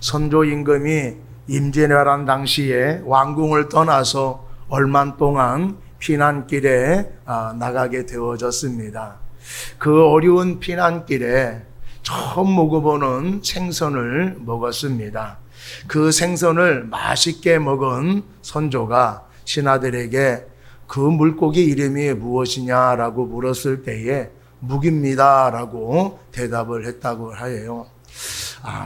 선조 임금이 임진왜란 당시에 왕궁을 떠나서 얼마 동안 피난길에 나가게 되어졌습니다. 그 어려운 피난길에 처음 먹어보는 생선을 먹었습니다. 그 생선을 맛있게 먹은 선조가 신하들에게 그 물고기 이름이 무엇이냐라고 물었을 때에 묵입니다 라고 대답을 했다고 해요.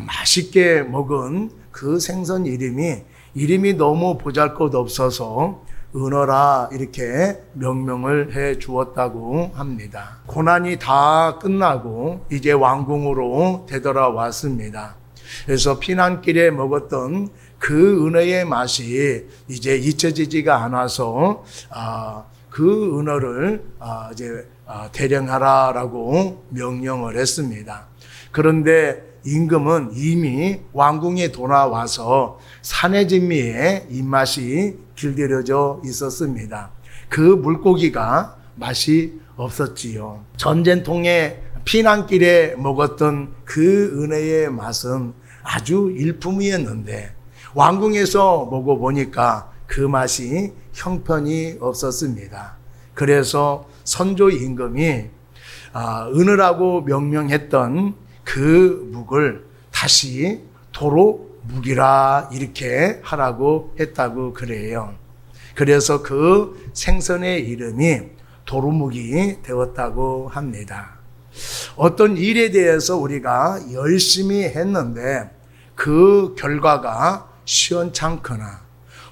맛있게 먹은 그 생선 이름이 너무 보잘것없어서 은어라 이렇게 명명을 해 주었다고 합니다. 고난이 다 끝나고 이제 왕궁으로 되돌아왔습니다. 그래서 피난길에 먹었던 그 은어의 맛이 이제 잊혀지지가 않아서 그 은어를 이제 대령하라라고 명령을 했습니다. 그런데 임금은 이미 왕궁에 돌아와서 사내진미에 입맛이 길들여져 있었습니다. 그 물고기가 맛이 없었지요. 전쟁통에 피난길에 먹었던 그 은혜의 맛은 아주 일품이었는데 왕궁에서 먹어보니까 그 맛이 형편이 없었습니다. 그래서 선조 임금이 은어라고 명명했던 그 묵을 다시 도로 묵이라 이렇게 하라고 했다고 그래요. 그래서 그 생선의 이름이 도루묵이 되었다고 합니다. 어떤 일에 대해서 우리가 열심히 했는데 그 결과가 시원찮거나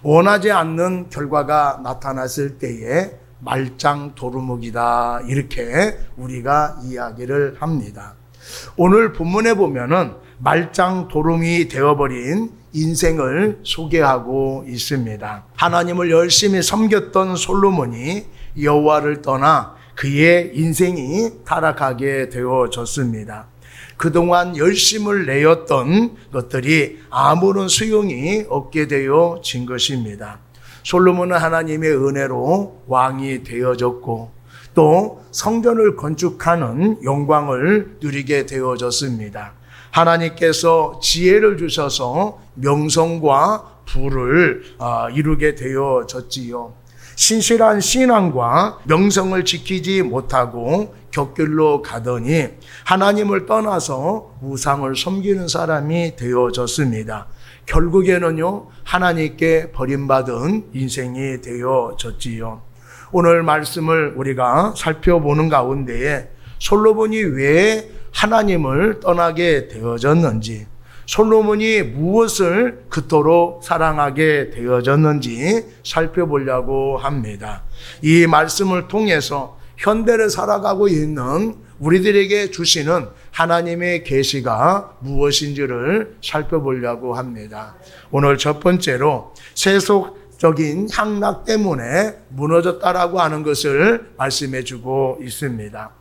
원하지 않는 결과가 나타났을 때에 말짱 도루묵이다 이렇게 우리가 이야기를 합니다. 오늘 본문에 보면은 말짱 도rum이 되어버린 인생을 소개하고 있습니다. 하나님을 열심히 섬겼던 솔로몬이 여호와를 떠나 그의 인생이 타락하게 되어졌습니다. 그동안 열심을 내었던 것들이 아무런 소용이 없게 되어진 것입니다. 솔로몬은 하나님의 은혜로 왕이 되어졌고 또 성전을 건축하는 영광을 누리게 되어졌습니다. 하나님께서 지혜를 주셔서 명성과 부를 이루게 되어졌지요. 신실한 신앙과 명성을 지키지 못하고 곁길로 가더니 하나님을 떠나서 우상을 섬기는 사람이 되어졌습니다. 결국에는요, 하나님께 버림받은 인생이 되어졌지요. 오늘 말씀을 우리가 살펴보는 가운데에 솔로몬이 왜 하나님을 떠나게 되어졌는지, 솔로몬이 무엇을 그토록 사랑하게 되어졌는지 살펴보려고 합니다. 이 말씀을 통해서 현대를 살아가고 있는 우리들에게 주시는 하나님의 계시가 무엇인지를 살펴보려고 합니다. 오늘 첫 번째로 세속적인 향락 때문에 무너졌다라고 하는 것을 말씀해 주고 있습니다.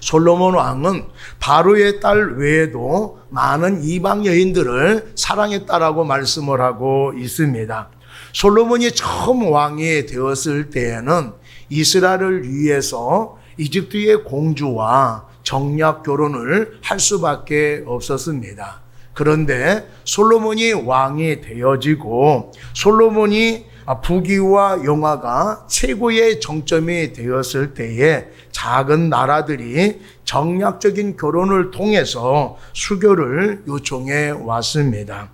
솔로몬 왕은 바로의 딸 외에도 많은 이방 여인들을 사랑했다라고 말씀을 하고 있습니다. 솔로몬이 처음 왕이 되었을 때에는 이스라엘을 위해서 이집트의 공주와 정략 결혼을 할 수밖에 없었습니다. 그런데 솔로몬이 왕이 되어지고 솔로몬이 부귀와 영화가 최고의 정점이 되었을 때에 작은 나라들이 정략적인 결혼을 통해서 수교를 요청해 왔습니다.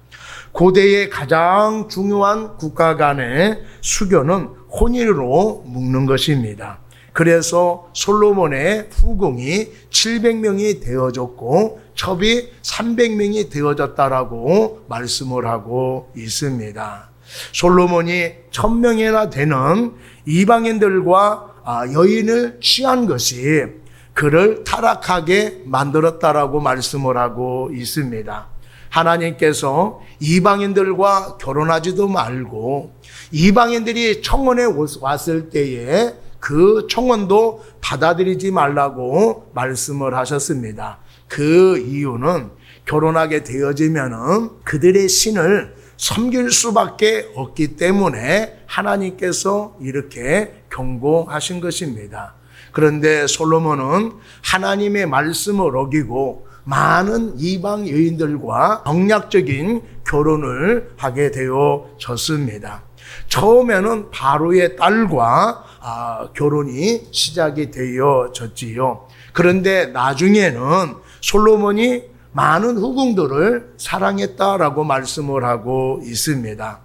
고대의 가장 중요한 국가 간의 수교는 혼인으로 묶는 것입니다. 그래서 솔로몬의 후궁이 700명이 되어졌고 첩이 300명이 되어졌다라고 말씀을 하고 있습니다. 솔로몬이 1000명이나 되는 이방인들과 여인을 취한 것이 그를 타락하게 만들었다라고 말씀을 하고 있습니다. 하나님께서 이방인들과 결혼하지도 말고 이방인들이 청원에 왔을 때에 그 청원도 받아들이지 말라고 말씀을 하셨습니다. 그 이유는 결혼하게 되어지면은 그들의 신을 섬길 수밖에 없기 때문에 하나님께서 이렇게 경고하신 것입니다. 그런데 솔로몬은 하나님의 말씀을 어기고 많은 이방 여인들과 정략적인 결혼을 하게 되어졌습니다. 처음에는 바로의 딸과 결혼이 시작이 되어졌지요. 그런데 나중에는 솔로몬이 많은 후궁들을 사랑했다라고 말씀을 하고 있습니다.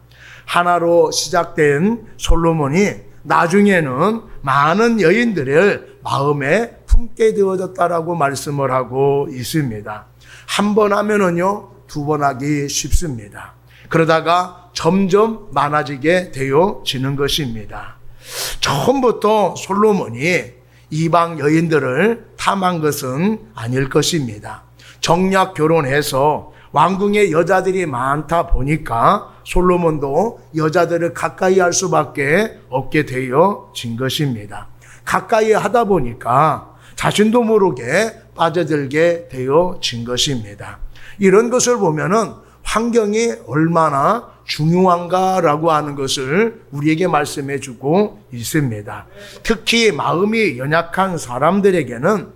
하나로 시작된 솔로몬이 나중에는 많은 여인들을 마음에 품게 되어졌다라고 말씀을 하고 있습니다. 한 번 하면은요, 두 번 하기 쉽습니다. 그러다가 점점 많아지게 되어지는 것입니다. 처음부터 솔로몬이 이방 여인들을 탐한 것은 아닐 것입니다. 정략 결혼해서 왕궁에 여자들이 많다 보니까 솔로몬도 여자들을 가까이 할 수밖에 없게 되어진 것입니다. 가까이 하다 보니까 자신도 모르게 빠져들게 되어진 것입니다. 이런 것을 보면은 환경이 얼마나 중요한가라고 하는 것을 우리에게 말씀해 주고 있습니다. 특히 마음이 연약한 사람들에게는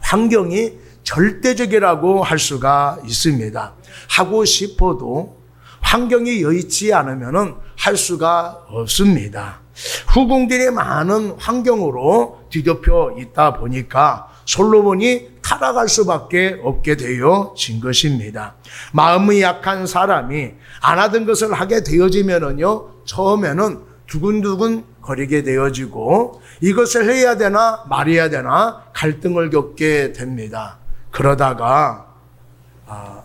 환경이 절대적이라고 할 수가 있습니다. 하고 싶어도 환경이 여의치 않으면 할 수가 없습니다. 후궁들이 많은 환경으로 뒤덮여 있다 보니까 솔로몬이 타락할 수밖에 없게 되어진 것입니다. 마음이 약한 사람이 안 하던 것을 하게 되어지면은요, 처음에는 두근두근 거리게 되어지고 이것을 해야 되나 말해야 되나 갈등을 겪게 됩니다. 그러다가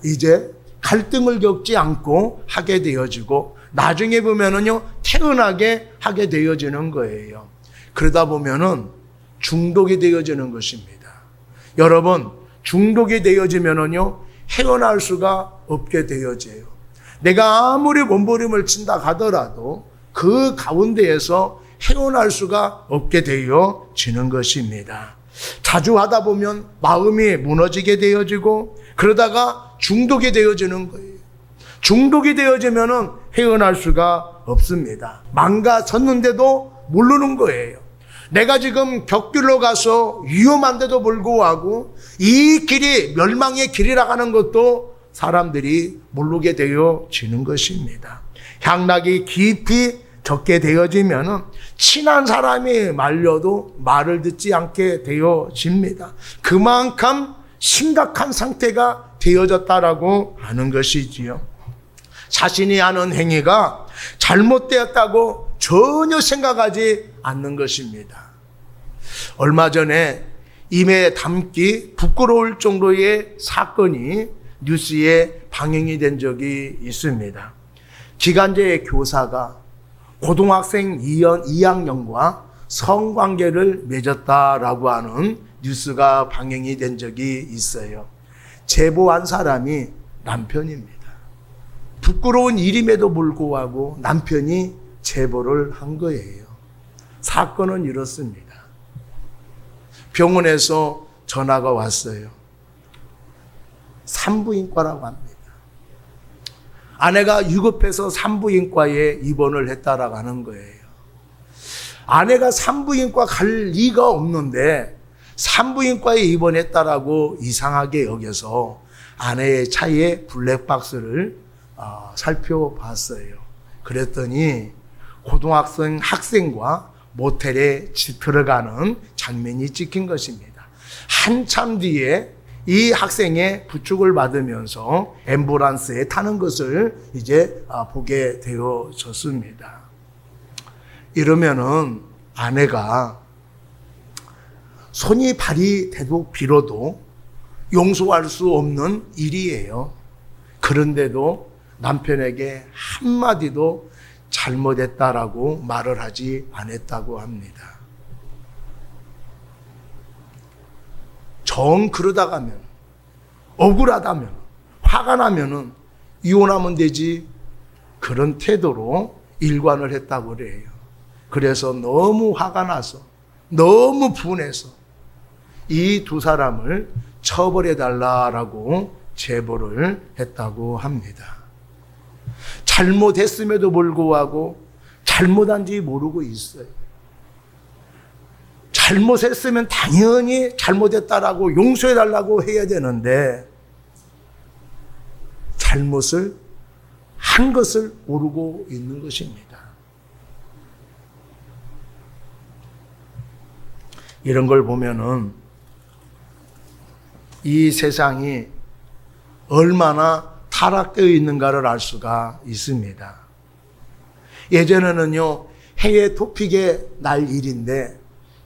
이제 갈등을 겪지 않고 하게 되어지고 나중에 보면은요, 태연하게 하게 되어지는 거예요. 그러다 보면은 중독이 되어지는 것입니다. 여러분, 중독이 되어지면은요, 헤어날 수가 없게 되어져요. 내가 아무리 몸부림을 친다 하더라도 그 가운데에서 헤어날 수가 없게 되어지는 것입니다. 자주 하다 보면 마음이 무너지게 되어지고 그러다가 중독이 되어지는 거예요. 중독이 되어지면은 헤어날 수가 없습니다. 망가졌는데도 모르는 거예요. 내가 지금 벽길로 가서 위험한데도 불구하고 이 길이 멸망의 길이라 하는 것도 사람들이 모르게 되어지는 것입니다. 향락이 깊이 적게 되어지면은 친한 사람이 말려도 말을 듣지 않게 되어집니다. 그만큼 심각한 상태가 되어졌다라고 하는 것이지요. 자신이 하는 행위가 잘못되었다고 전혀 생각하지 않는 것입니다. 얼마 전에 입에 담기 부끄러울 정도의 사건이 뉴스에 방영이 된 적이 있습니다. 기간제 교사가 고등학생 2학년과 성관계를 맺었다라고 하는 뉴스가 방영이 된 적이 있어요. 제보한 사람이 남편입니다. 부끄러운 일임에도 불구하고 남편이 제보를 한 거예요. 사건은 이렇습니다. 병원에서 전화가 왔어요. 산부인과라고 합니다. 아내가 유급해서 산부인과에 입원을 했다라고 하는 거예요. 아내가 산부인과 갈 리가 없는데 산부인과에 입원했다라고 이상하게 여겨서 아내의 차에 블랙박스를 살펴봤어요. 그랬더니 고등학생 학생과 모텔에 들어가는 장면이 찍힌 것입니다. 한참 뒤에 이 학생의 부축을 받으면서 앰뷸런스에 타는 것을 이제 보게 되어졌습니다. 이러면은 아내가 손이 발이 되도록 빌어도 용서할 수 없는 일이에요. 그런데도 남편에게 한마디도 잘못했다라고 말을 하지 않았다고 합니다. 정 그러다가면, 억울하다면, 화가 나면은 이혼하면 되지, 그런 태도로 일관을 했다고 그래요. 그래서 너무 화가 나서, 너무 분해서 이 두 사람을 처벌해달라라고 제보를 했다고 합니다. 잘못했음에도 불구하고 잘못한지 모르고 있어요. 잘못했으면 당연히 잘못했다라고 용서해달라고 해야 되는데 잘못을 한 것을 모르고 있는 것입니다. 이런 걸 보면은 이 세상이 얼마나 타락되어 있는가를 알 수가 있습니다. 예전에는요, 해외 토픽의 날 일인데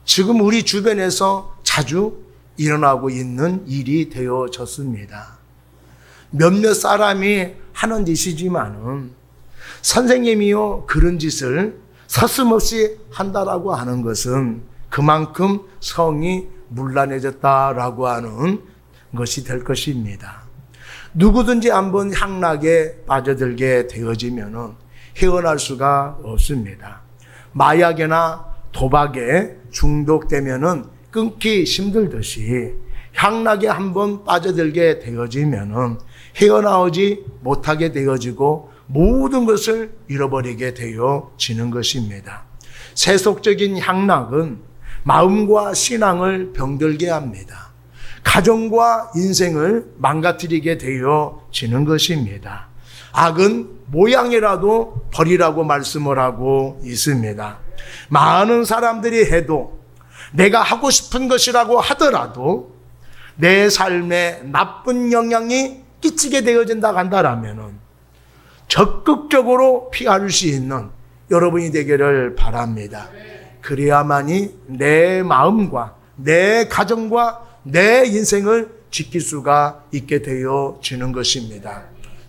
지금 우리 주변에서 자주 일어나고 있는 일이 되어졌습니다. 몇몇 사람이 하는 짓이지만은 선생님이요, 그런 짓을 서슴없이 한다라고 하는 것은 그만큼 성이 문란해졌다라고 하는 것이 될 것입니다. 누구든지 한번 향락에 빠져들게 되어지면은 헤어날 수가 없습니다. 마약이나 도박에 중독되면은 끊기 힘들듯이 향락에 한번 빠져들게 되어지면은 헤어나오지 못하게 되어지고 모든 것을 잃어버리게 되어지는 것입니다. 세속적인 향락은 마음과 신앙을 병들게 합니다. 가정과 인생을 망가뜨리게 되어지는 것입니다. 악은 모양이라도 버리라고 말씀을 하고 있습니다. 많은 사람들이 해도 내가 하고 싶은 것이라고 하더라도 내 삶에 나쁜 영향이 끼치게 되어진다 한다라면 적극적으로 피할 수 있는 여러분이 되기를 바랍니다. 그래야만이 내 마음과 내 가정과 내 인생을 지킬 수가 있게 되어지는 것입니다.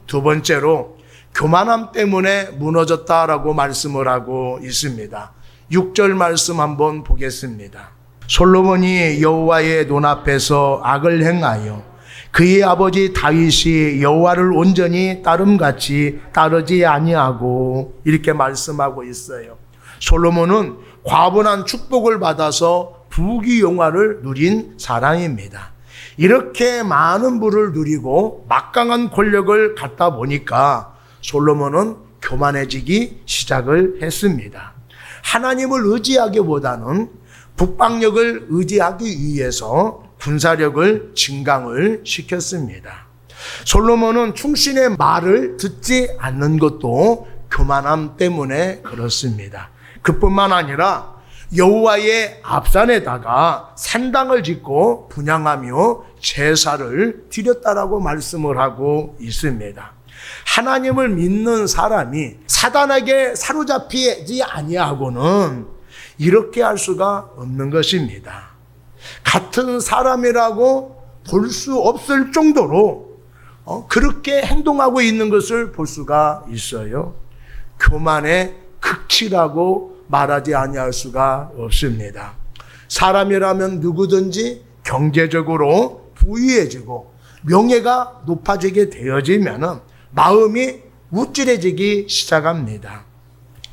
두 번째로 교만함 때문에 무너졌다라고 말씀을 하고 있습니다. 6절 말씀 한번 보겠습니다. 솔로몬이 여호와의 눈앞에서 악을 행하여 그의 아버지 다윗이 여호와를 온전히 따름같이 따르지 아니하고 이렇게 말씀하고 있어요. 솔로몬은 과분한 축복을 받아서 부귀영화를 누린 사람입니다. 이렇게 많은 부를 누리고 막강한 권력을 갖다 보니까 솔로몬은 교만해지기 시작을 했습니다. 하나님을 의지하기보다는 북방력을 의지하기 위해서 군사력을 증강을 시켰습니다. 솔로몬은 충신의 말을 듣지 않는 것도 교만함 때문에 그렇습니다. 그뿐만 아니라 여호와의 앞산에다가 산당을 짓고 분향하며 제사를 드렸다라고 말씀을 하고 있습니다. 하나님을 믿는 사람이 사단에게 사로잡히지 아니하고는 이렇게 할 수가 없는 것입니다. 같은 사람이라고 볼 수 없을 정도로 그렇게 행동하고 있는 것을 볼 수가 있어요. 교만의 극치라고 말하지 아니할 수가 없습니다. 사람이라면 누구든지 경제적으로 부유해지고 명예가 높아지게 되어지면 마음이 우쭐해지기 시작합니다.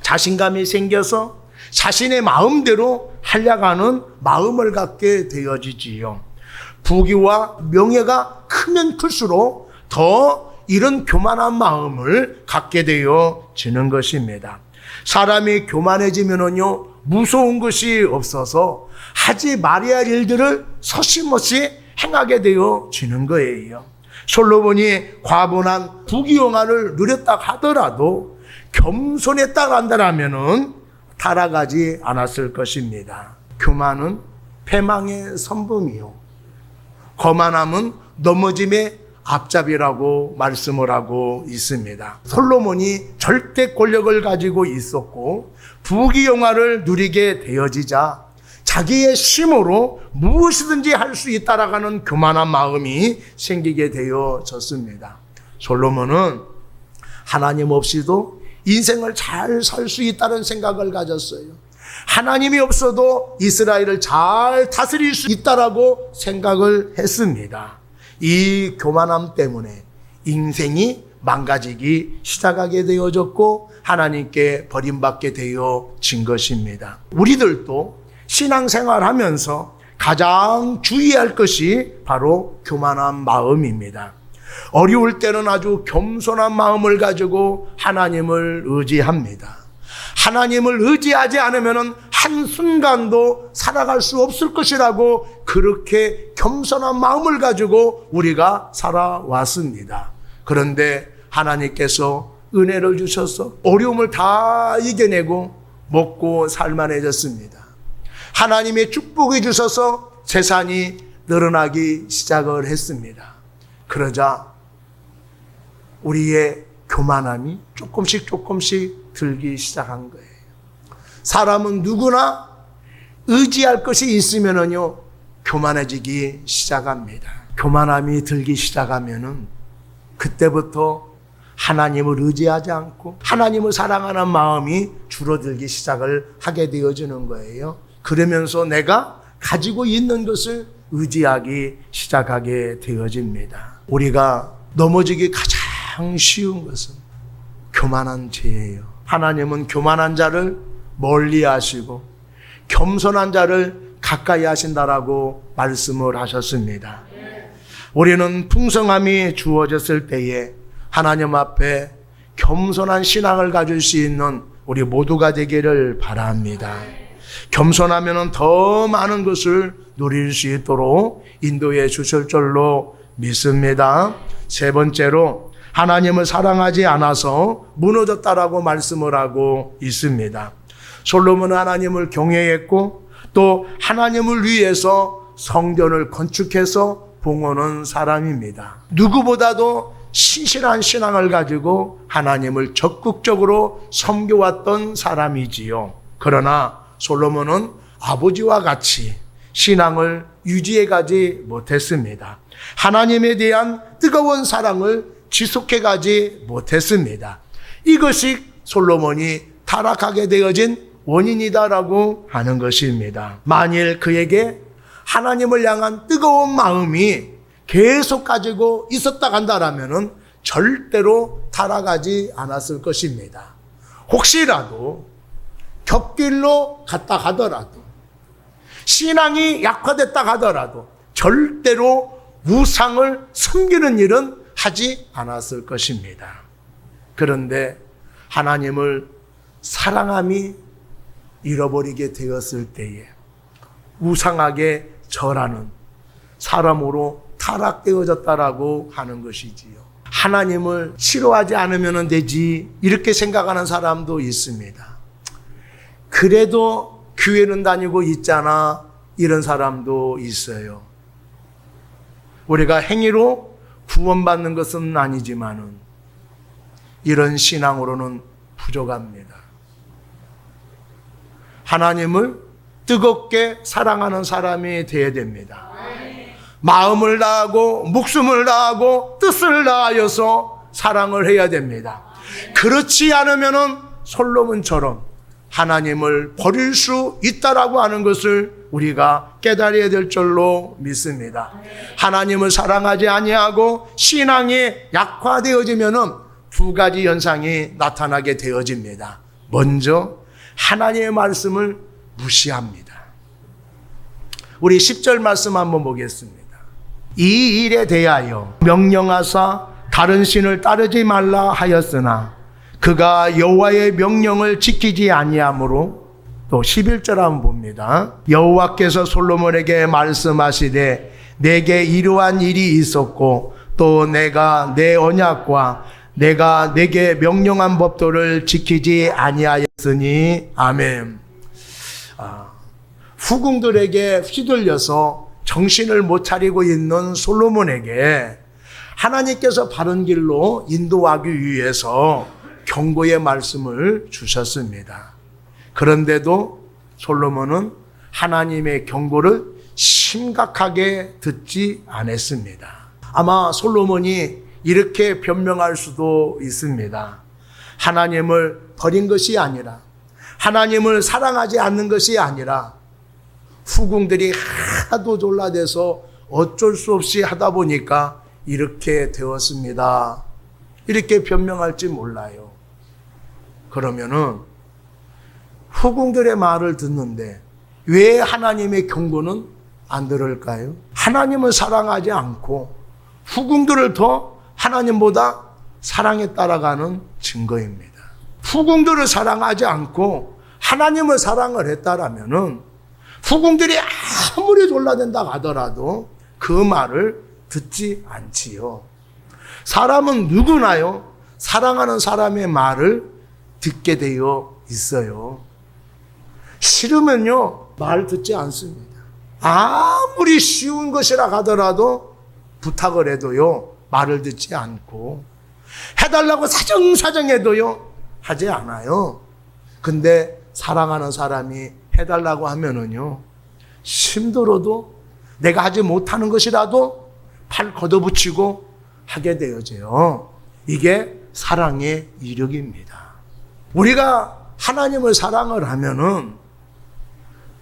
자신감이 생겨서 자신의 마음대로 하려가는 마음을 갖게 되어지지요. 부귀와 명예가 크면 클수록 더 이런 교만한 마음을 갖게 되어지는 것입니다. 사람이 교만해지면은요, 무서운 것이 없어서 하지 말아야 할 일들을 서슴없이 행하게 되어지는 거예요. 솔로몬이 과분한 부귀영화를 누렸다 하더라도 겸손했다 한다면은 타락하지 않았을 것입니다. 교만은 패망의 선봉이요, 거만함은 넘어짐의 앞잡이라고 말씀을 하고 있습니다. 솔로몬이 절대 권력을 가지고 있었고 부귀영화를 누리게 되어지자 자기의 힘으로 무엇이든지 할 수 있다라는 교만한 마음이 생기게 되어졌습니다. 솔로몬은 하나님 없이도 인생을 잘 살 수 있다는 생각을 가졌어요. 하나님이 없어도 이스라엘을 잘 다스릴 수 있다라고 생각을 했습니다. 이 교만함 때문에 인생이 망가지기 시작하게 되어졌고 하나님께 버림받게 되어진 것입니다. 우리들도 신앙생활하면서 가장 주의할 것이 바로 교만한 마음입니다. 어려울 때는 아주 겸손한 마음을 가지고 하나님을 의지합니다. 하나님을 의지하지 않으면 한순간도 살아갈 수 없을 것이라고 그렇게 겸손한 마음을 가지고 우리가 살아왔습니다. 그런데 하나님께서 은혜를 주셔서 어려움을 다 이겨내고 먹고 살만해졌습니다. 하나님의 축복이 주셔서 재산이 늘어나기 시작을 했습니다. 그러자 우리의 교만함이 조금씩 들기 시작한 거예요. 사람은 누구나 의지할 것이 있으면은요, 교만해지기 시작합니다. 교만함이 들기 시작하면은 그때부터 하나님을 의지하지 않고 하나님을 사랑하는 마음이 줄어들기 시작을 하게 되어지는 거예요. 그러면서 내가 가지고 있는 것을 의지하기 시작하게 되어집니다. 우리가 넘어지기 가장 쉬운 것은 교만한 죄예요. 하나님은 교만한 자를 멀리 하시고 겸손한 자를 가까이 하신다라고 말씀을 하셨습니다. 우리는 풍성함이 주어졌을 때에 하나님 앞에 겸손한 신앙을 가질 수 있는 우리 모두가 되기를 바랍니다. 겸손하면 더 많은 것을 누릴 수 있도록 인도해 주실 줄로 믿습니다. 세 번째로 하나님을 사랑하지 않아서 무너졌다라고 말씀을 하고 있습니다. 솔로몬은 하나님을 경외했고 또 하나님을 위해서 성전을 건축해서 봉헌한 사람입니다. 누구보다도 신실한 신앙을 가지고 하나님을 적극적으로 섬겨왔던 사람이지요. 그러나 솔로몬은 아버지와 같이 신앙을 유지해가지 못했습니다. 하나님에 대한 뜨거운 사랑을 지속해가지 못했습니다. 이것이 솔로몬이 타락하게 되어진 원인이다라고 하는 것입니다. 만일 그에게 하나님을 향한 뜨거운 마음이 계속 가지고 있었다 간다라면은 절대로 타락하지 않았을 것입니다. 혹시라도 곁길로 갔다 가더라도 신앙이 약화됐다 가더라도 절대로 우상을 섬기는 일은 하지 않았을 것입니다. 그런데 하나님을 사랑함이 잃어버리게 되었을 때에 우상하게 절하는 사람으로 타락되어졌다라고 하는 것이지요. 하나님을 싫어하지 않으면 되지 이렇게 생각하는 사람도 있습니다. 그래도 교회는 다니고 있잖아 이런 사람도 있어요. 우리가 행위로 구원받는 것은 아니지만은 이런 신앙으로는 부족합니다. 하나님을 뜨겁게 사랑하는 사람이 되어야 됩니다. 마음을 다하고 목숨을 다하고 뜻을 다하여서 사랑을 해야 됩니다. 그렇지 않으면은 솔로몬처럼 하나님을 버릴 수 있다라고 하는 것을 우리가 깨달아야 될 줄로 믿습니다. 하나님을 사랑하지 아니하고 신앙이 약화되어지면은 두 가지 현상이 나타나게 되어집니다. 먼저 하나님의 말씀을 무시합니다. 우리 10절 말씀 한번 보겠습니다. 이 일에 대하여 명령하사 다른 신을 따르지 말라 하였으나 그가 여호와의 명령을 지키지 아니하므로 또 11절 한번 봅니다. 여호와께서 솔로몬에게 말씀하시되 내게 이러한 일이 있었고 또 내가 내 언약과 내가 내게 명령한 법도를 지키지 아니하였으니 아멘. 후궁들에게 휘둘려서 정신을 못 차리고 있는 솔로몬에게 하나님께서 바른 길로 인도하기 위해서 경고의 말씀을 주셨습니다. 그런데도 솔로몬은 하나님의 경고를 심각하게 듣지 않았습니다. 아마 솔로몬이 이렇게 변명할 수도 있습니다. 하나님을 버린 것이 아니라 하나님을 사랑하지 않는 것이 아니라 후궁들이 하도 졸라대서 어쩔 수 없이 하다 보니까 이렇게 되었습니다. 이렇게 변명할지 몰라요. 그러면은 후궁들의 말을 듣는데 왜 하나님의 경고는 안 들을까요? 하나님을 사랑하지 않고 후궁들을 더 하나님보다 사랑에 따라가는 증거입니다. 후궁들을 사랑하지 않고 하나님을 사랑을 했다라면은 후궁들이 아무리 졸라댄다 하더라도 그 말을 듣지 않지요. 사람은 누구나요, 사랑하는 사람의 말을 듣게 되어 있어요. 싫으면요, 말 듣지 않습니다. 아무리 쉬운 것이라 하더라도 부탁을 해도요, 말을 듣지 않고, 해달라고 사정사정해도요, 하지 않아요. 근데 사랑하는 사람이 해달라고 하면은요, 힘들어도 내가 하지 못하는 것이라도 팔 걷어붙이고 하게 되어져요. 이게 사랑의 이력입니다. 우리가 하나님을 사랑을 하면은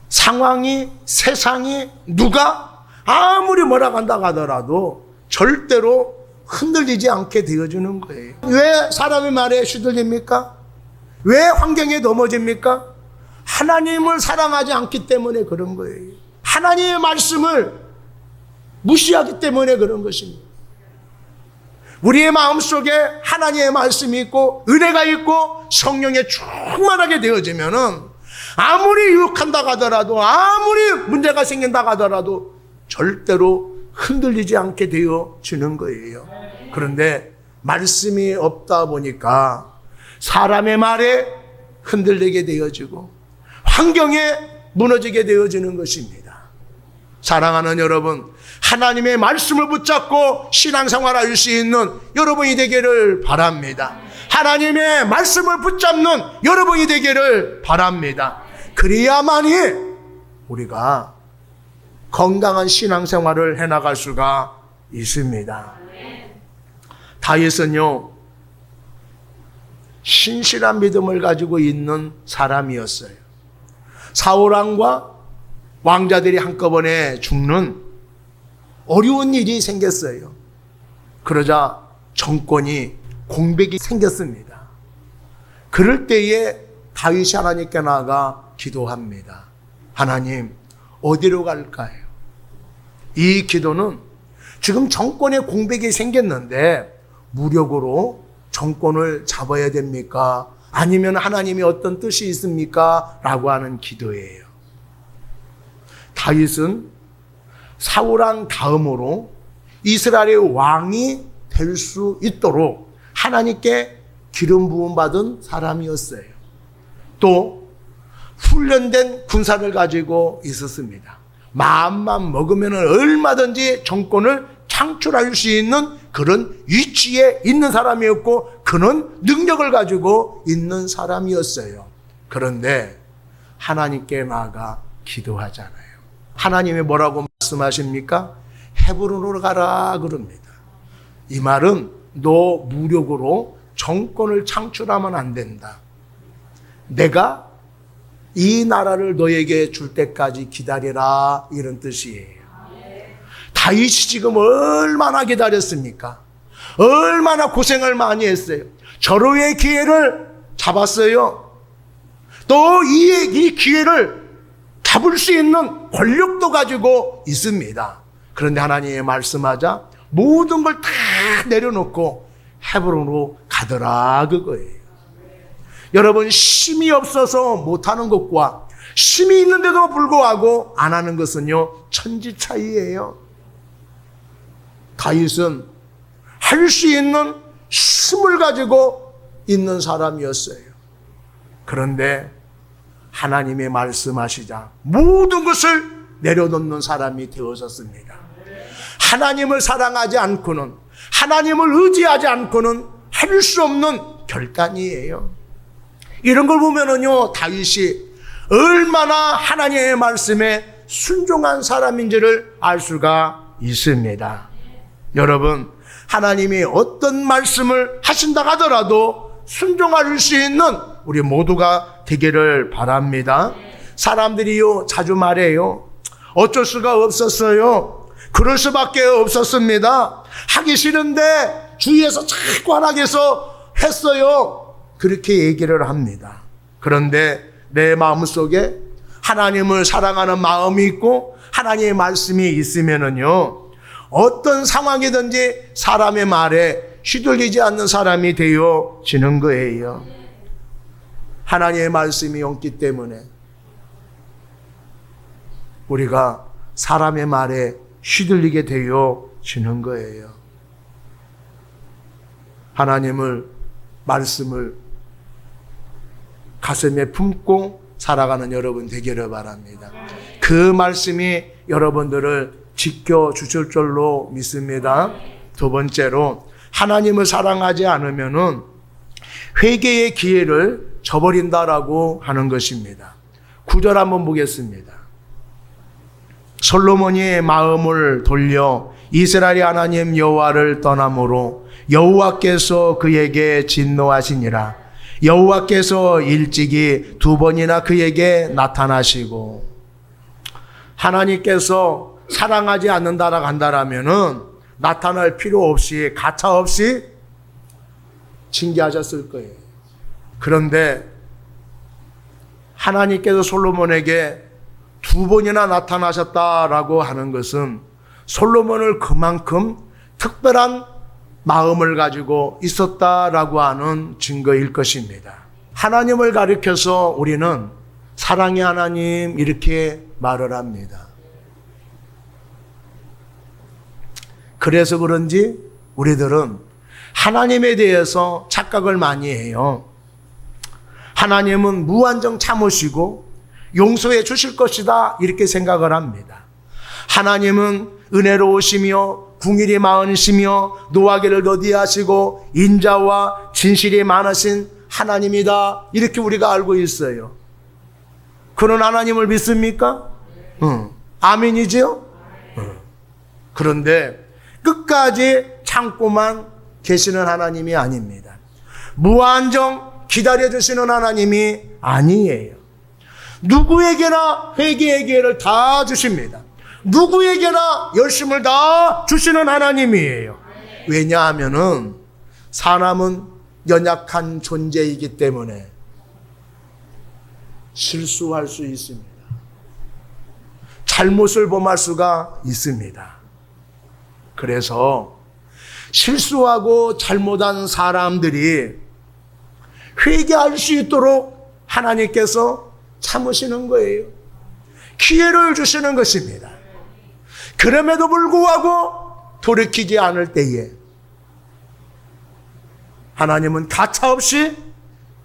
상황이, 세상이, 누가 아무리 뭐라고 한다고 하더라도 절대로 흔들리지 않게 되어주는 거예요. 왜 사람의 말에 휘둘립니까? 왜 환경에 넘어집니까? 하나님을 사랑하지 않기 때문에 그런 거예요. 하나님의 말씀을 무시하기 때문에 그런 것입니다. 우리의 마음속에 하나님의 말씀이 있고 은혜가 있고 성령에 충만하게 되어지면은 아무리 유혹한다고 하더라도 아무리 문제가 생긴다고 하더라도 절대로 흔들리지 않게 되어지는 거예요. 그런데 말씀이 없다 보니까 사람의 말에 흔들리게 되어지고 환경에 무너지게 되어지는 것입니다. 사랑하는 여러분, 하나님의 말씀을 붙잡고 신앙생활을 할 수 있는 여러분이 되기를 바랍니다. 하나님의 말씀을 붙잡는 여러분이 되기를 바랍니다. 그래야만이 우리가 건강한 신앙생활을 해나갈 수가 있습니다. 다윗은요, 신실한 믿음을 가지고 있는 사람이었어요. 사울왕과 왕자들이 한꺼번에 죽는 어려운 일이 생겼어요. 그러자 정권이 공백이 생겼습니다. 그럴 때에 다윗이 하나님께 나아가 기도합니다. 하나님, 어디로 갈까요? 이 기도는 지금 정권에 공백이 생겼는데 무력으로 정권을 잡아야 됩니까? 아니면 하나님이 어떤 뜻이 있습니까? 라고 하는 기도예요. 다윗은 사울왕 다음으로 이스라엘의 왕이 될 수 있도록 하나님께 기름 부음 받은 사람이었어요. 또 훈련된 군사를 가지고 있었습니다. 마음만 먹으면 얼마든지 정권을 창출할 수 있는 그런 위치에 있는 사람이었고 그런 능력을 가지고 있는 사람이었어요. 그런데 하나님께 나아가 기도하잖아요. 하나님이 뭐라고 말씀하십니까? 헤브론으로 가라 그럽니다. 이 말은 너 무력으로 정권을 창출하면 안 된다. 내가 이 나라를 너에게 줄 때까지 기다리라, 이런 뜻이에요. 다윗이 지금 얼마나 기다렸습니까? 얼마나 고생을 많이 했어요. 절호의 기회를 잡았어요. 또 이 기회를 잡을 수 있는 권력도 가지고 있습니다. 그런데 하나님이 말씀하자 모든 걸 다 내려놓고 헤브론으로 가더라 그거예요. 여러분, 힘이 없어서 못하는 것과 힘이 있는데도 불구하고 안 하는 것은요, 천지 차이예요. 다윗은 할 수 있는 힘을 가지고 있는 사람이었어요. 그런데 하나님의 말씀하시자 모든 것을 내려놓는 사람이 되어졌습니다. 하나님을 사랑하지 않고는, 하나님을 의지하지 않고는 할 수 없는 결단이에요. 이런 걸 보면은요, 다윗이 얼마나 하나님의 말씀에 순종한 사람인지를 알 수가 있습니다. 여러분, 하나님이 어떤 말씀을 하신다 하더라도 순종할 수 있는 우리 모두가 되기를 바랍니다. 사람들이요, 자주 말해요. 어쩔 수가 없었어요. 그럴 수밖에 없었습니다. 하기 싫은데 주위에서 자꾸 하라고 해서 했어요. 그렇게 얘기를 합니다. 그런데 내 마음속에 하나님을 사랑하는 마음이 있고 하나님의 말씀이 있으면은요, 어떤 상황이든지 사람의 말에 휘둘리지 않는 사람이 되어지는 거예요. 하나님의 말씀이 없기 때문에 우리가 사람의 말에 휘둘리게 되어지는 거예요. 하나님을 말씀을 가슴에 품고 살아가는 여러분 되기를 바랍니다. 그 말씀이 여러분들을 지켜주실 줄로 믿습니다. 두 번째로, 하나님을 사랑하지 않으면은 회개의 기회를 저버린다라고 하는 것입니다. 9절 한번 보겠습니다. 솔로몬이 마음을 돌려 이스라엘의 하나님 여호와를 떠남으로 여호와께서 그에게 진노하시니라. 여호와께서 일찍이 두 번이나 그에게 나타나시고, 하나님께서 사랑하지 않는다라고 한다라면은 나타날 필요 없이 가차 없이 징계하셨을 거예요. 그런데 하나님께서 솔로몬에게 두 번이나 나타나셨다라고 하는 것은 솔로몬을 그만큼 특별한 마음을 가지고 있었다라고 하는 증거일 것입니다. 하나님을 가리켜서 우리는 사랑의 하나님 이렇게 말을 합니다. 그래서 그런지 우리들은 하나님에 대해서 착각을 많이 해요. 하나님은 무한정 참으시고 용서해 주실 것이다 이렇게 생각을 합니다. 하나님은 은혜로우시며 궁일이 많으시며 노하기를 더디하시고 인자와 진실이 많으신 하나님이다 이렇게 우리가 알고 있어요. 그런 하나님을 믿습니까? 아멘이죠? 그런데 끝까지 참고만 계시는 하나님이 아닙니다. 무한정 기다려주시는 하나님이 아니에요. 누구에게나 회개의 기회를 다 주십니다. 누구에게나 열심을 다 주시는 하나님이에요. 왜냐하면은 사람은 연약한 존재이기 때문에 실수할 수 있습니다. 잘못을 범할 수가 있습니다. 그래서 실수하고 잘못한 사람들이 회개할 수 있도록 하나님께서 참으시는 거예요. 기회를 주시는 것입니다. 그럼에도 불구하고 돌이키지 않을 때에 하나님은 가차없이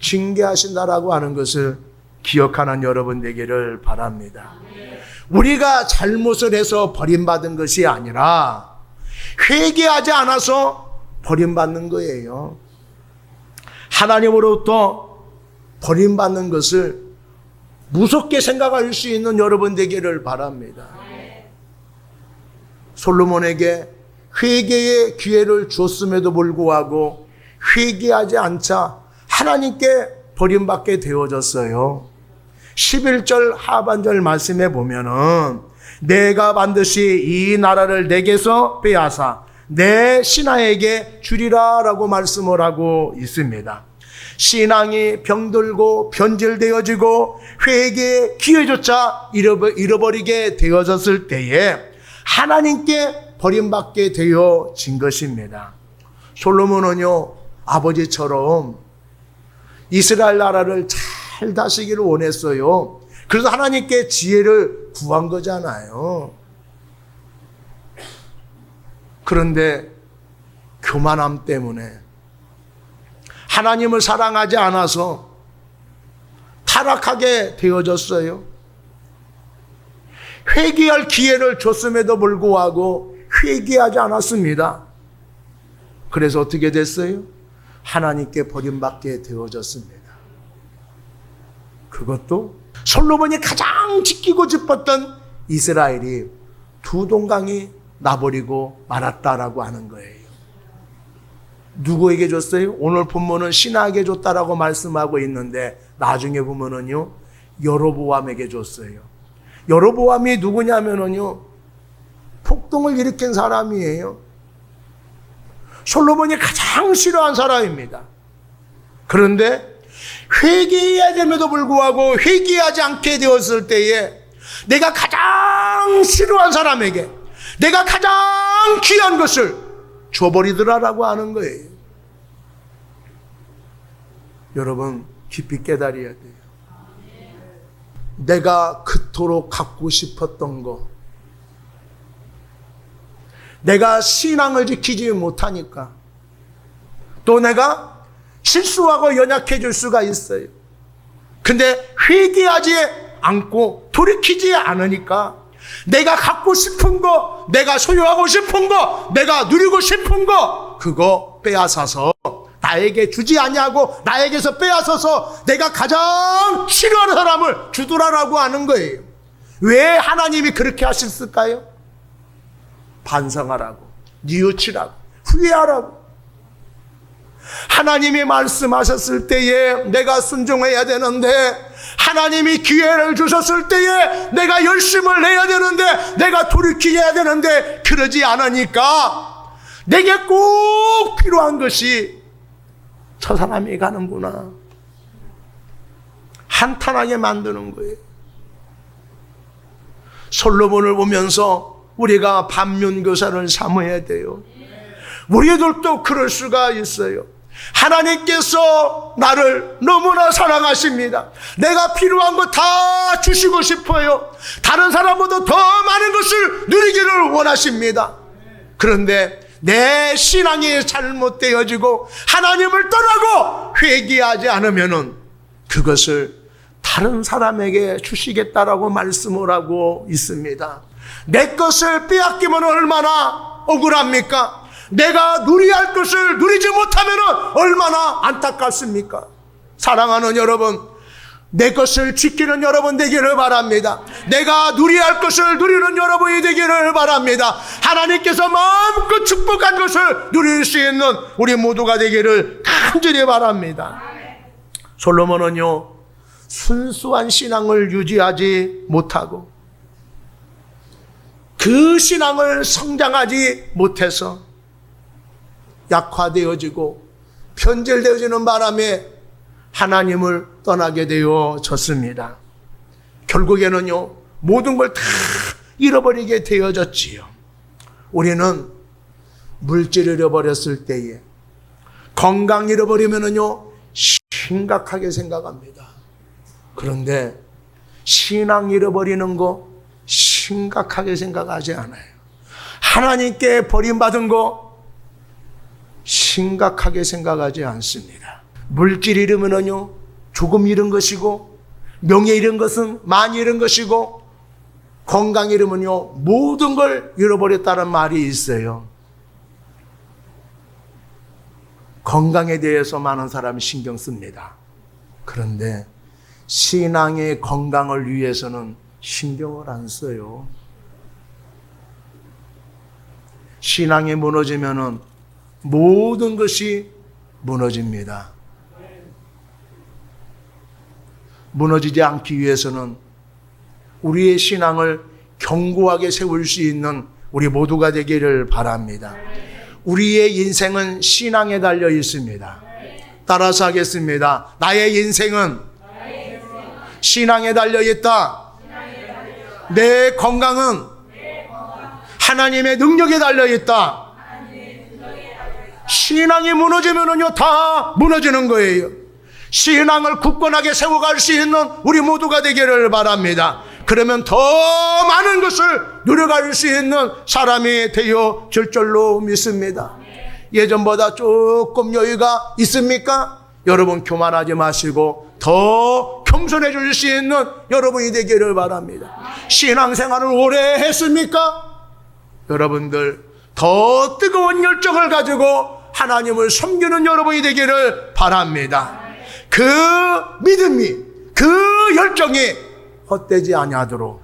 징계하신다라고 하는 것을 기억하는 여러분 되기를 바랍니다. 우리가 잘못을 해서 버림받은 것이 아니라 회개하지 않아서 버림받는 거예요. 하나님으로부터 버림받는 것을 무섭게 생각할 수 있는 여러분 되기를 바랍니다. 솔로몬에게 회개의 기회를 줬음에도 불구하고 회개하지 않자 하나님께 버림받게 되어졌어요. 11절 하반절 말씀에 보면은 내가 반드시 이 나라를 내게서 빼앗아 내 신하에게 주리라 라고 말씀을 하고 있습니다. 신앙이 병들고 변질되어지고 회개의 기회조차 잃어버리게 되어졌을 때에 하나님께 버림받게 되어진 것입니다. 솔로몬은요, 아버지처럼 이스라엘 나라를 잘 다스리기를 원했어요. 그래서 하나님께 지혜를 구한 거잖아요. 그런데 교만함 때문에 하나님을 사랑하지 않아서 타락하게 되어졌어요. 회개할 기회를 줬음에도 불구하고 회개하지 않았습니다. 그래서 어떻게 됐어요? 하나님께 버림받게 되어졌습니다. 그것도 솔로몬이 가장 지키고 싶었던 이스라엘이 두 동강이 나버리고 말았다라고 하는 거예요. 누구에게 줬어요? 오늘 본문은 신하에게 줬다라고 말씀하고 있는데 나중에 보면은요, 여로보암에게 줬어요. 여로보암이 누구냐면은요, 폭동을 일으킨 사람이에요. 솔로몬이 가장 싫어한 사람입니다. 그런데 회개해야 됨에도 불구하고 회개하지 않게 되었을 때에 내가 가장 싫어한 사람에게 내가 가장 귀한 것을 줘버리더라라고 하는 거예요. 여러분 깊이 깨달아야 돼요. 내가 그토록 갖고 싶었던 거, 내가 신앙을 지키지 못하니까, 또 내가 실수하고 연약해질 수가 있어요. 근데 회개하지 않고 돌이키지 않으니까 내가 갖고 싶은 거, 내가 소유하고 싶은 거, 내가 누리고 싶은 거, 그거 빼앗아서 나에게 주지 아니하고 나에게서 빼앗아서 내가 가장 싫어하는 사람을 주도라라고 하는 거예요. 왜 하나님이 그렇게 하셨을까요? 반성하라고, 뉘우치라고, 후회하라고. 하나님이 말씀하셨을 때에 내가 순종해야 되는데, 하나님이 기회를 주셨을 때에 내가 열심을 내야 되는데, 내가 돌이켜야 되는데 그러지 않으니까 내게 꼭 필요한 것이 저 사람이 가는구나, 한탄하게 만드는 거예요. 솔로몬을 보면서 우리가 반면교사를 삼아야 돼요. 우리들도 그럴 수가 있어요. 하나님께서 나를 너무나 사랑하십니다. 내가 필요한 거 다 주시고 싶어요. 다른 사람보다 더 많은 것을 누리기를 원하십니다. 그런데 내 신앙이 잘못되어지고 하나님을 떠나고 회개하지 않으면은 그것을 다른 사람에게 주시겠다라고 말씀을 하고 있습니다. 내 것을 빼앗기면 얼마나 억울합니까? 내가 누려야 할 것을 누리지 못하면 얼마나 안타깝습니까? 사랑하는 여러분, 내 것을 지키는 여러분 되기를 바랍니다. 내가 누려야 할 것을 누리는 여러분이 되기를 바랍니다. 하나님께서 마음껏 축복한 것을 누릴 수 있는 우리 모두가 되기를 간절히 바랍니다. 솔로몬은요, 순수한 신앙을 유지하지 못하고 그 신앙을 성장하지 못해서 약화되어지고 편절되어지는 바람에 하나님을 떠나게 되어졌습니다. 결국에는요, 모든 걸 다 잃어버리게 되어졌지요. 우리는 물질 잃어버렸을 때에, 건강 잃어버리면은요 심각하게 생각합니다. 그런데 신앙 잃어버리는 거 심각하게 생각하지 않아요. 하나님께 버림받은 거 심각하게 생각하지 않습니다. 물질 잃으면은요 조금 잃은 것이고, 명예 잃은 것은 많이 잃은 것이고, 건강 잃으면요 모든 걸 잃어버렸다는 말이 있어요. 건강에 대해서 많은 사람이 신경 씁니다. 그런데 신앙의 건강을 위해서는 신경을 안 써요. 신앙이 무너지면은 모든 것이 무너집니다. 무너지지 않기 위해서는 우리의 신앙을 견고하게 세울 수 있는 우리 모두가 되기를 바랍니다. 우리의 인생은 신앙에 달려 있습니다. 따라서 하겠습니다. 나의 인생은 신앙에 달려 있다. 내 건강은 하나님의 능력에 달려 있다. 신앙이 무너지면은요 다 무너지는 거예요. 신앙을 굳건하게 세워갈 수 있는 우리 모두가 되기를 바랍니다. 그러면 더 많은 것을 누려갈 수 있는 사람이 되어질 줄로 믿습니다. 예전보다 조금 여유가 있습니까? 여러분 교만하지 마시고 더 겸손해질 수 있는 여러분이 되기를 바랍니다. 신앙생활을 오래 했습니까? 여러분들 더 뜨거운 열정을 가지고 하나님을 섬기는 여러분이 되기를 바랍니다. 그 믿음이, 그 열정이 헛되지 아니하도록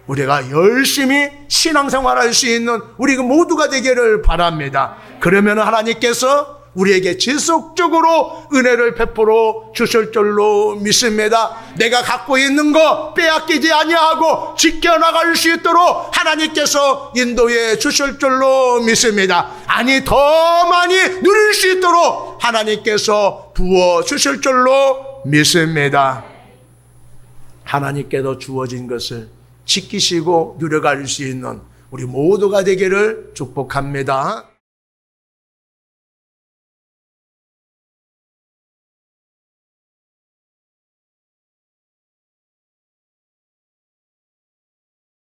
우리가 열심히 신앙생활할 수 있는 우리 모두가 되기를 바랍니다. 그러면 하나님께서 우리에게 지속적으로 은혜를 베풀어 주실 줄로 믿습니다. 내가 갖고 있는 거 빼앗기지 아니하고 지켜나갈 수 있도록 하나님께서 인도해 주실 줄로 믿습니다. 아니 더 많이 누릴 수 있도록 하나님께서 부어 주실 줄로 믿습니다. 하나님께서 주어진 것을 지키시고 누려갈 수 있는 우리 모두가 되기를 축복합니다.